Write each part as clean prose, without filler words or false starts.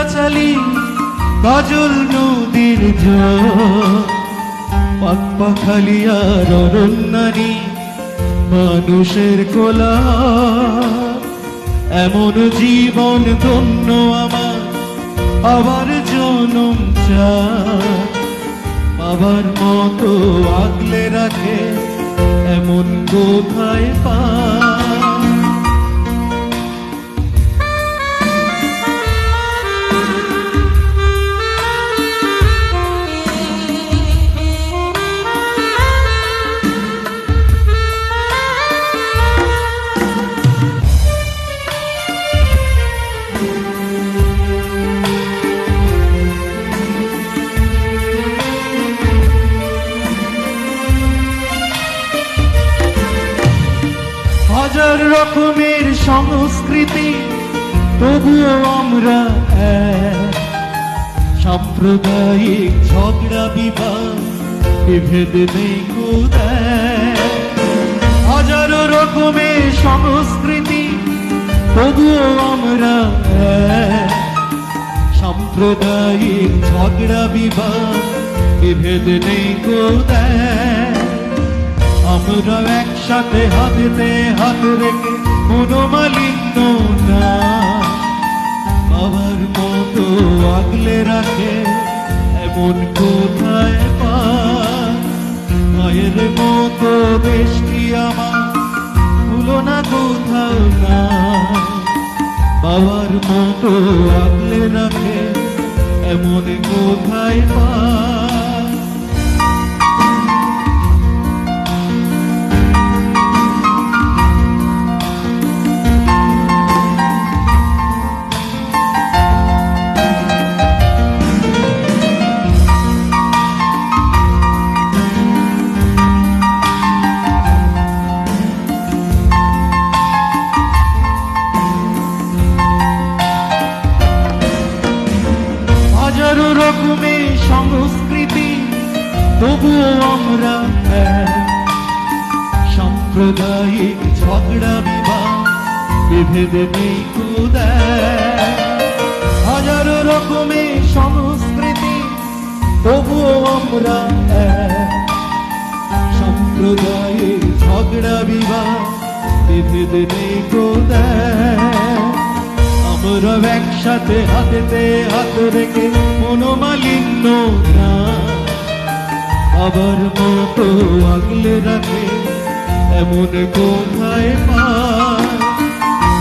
গাছালি কাজল নদীর জল, পাখপাখালি আর অরণ্যানী মানুষের কোলা। এমন জীবন ধন্য আমার, আবার জনম চায়, বাবার মতো আগলে রাখে এমন কোথায় পায়। হাজার রকমের সংস্কৃতি, তবুও আমরা এক। সাম্প্রদায়িক ঝগড়া বিবাদ বিভেদ নেই কোথায়। হাজারো রকমের সংস্কৃতি, তবুও আমরা এক। সাম্প্রদায়িক ঝগড়া বিবাদ বিভেদ নেই কোথায়। আমরা একসাথে হাতেতে হাত রেখে মনোমালিন্য না, বাবার মতো আগলে রাখে এমন কোথায় পায়। মায়ের মতো দেশটি আমার তুলনা কোথাও না, বাবার মতো আগলে রাখে এমন কোথায় পায়। হাজারো রকমের সংস্কৃতি, তবুও আমরা এক। সাম্প্রদায়িক ঝগড়া বিবাদ বিভেদ নেই কোথায়। হাজারো রকমের সংস্কৃতি, তবুও আমরা এক। সাম্প্রদায়িক ঝগড়া বিবাদ বিভেদ নেই কোথায়। আমরা একসাথে হাতেতে হাত রেখে মনোমালিন্য না, বাবার মতো আগলে রাখে এমন কোথায় পায়।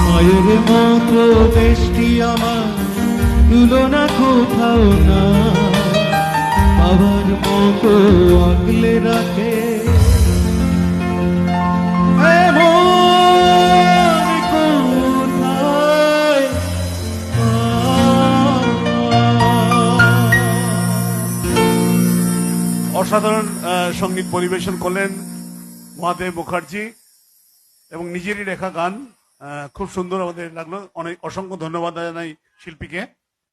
মায়ের মতো দেশটি আমার তুলনা কোথাও না, বাবার মতো আগলে রাখে অসাধারণ সঙ্গীত পরিবেশন করলেন মহাদেব মুখার্জি এবং নিজেরই লেখা গান। খুব সুন্দর আমাদের লাগলো। অনেক অসংখ্য ধন্যবাদ জানাই শিল্পীকে।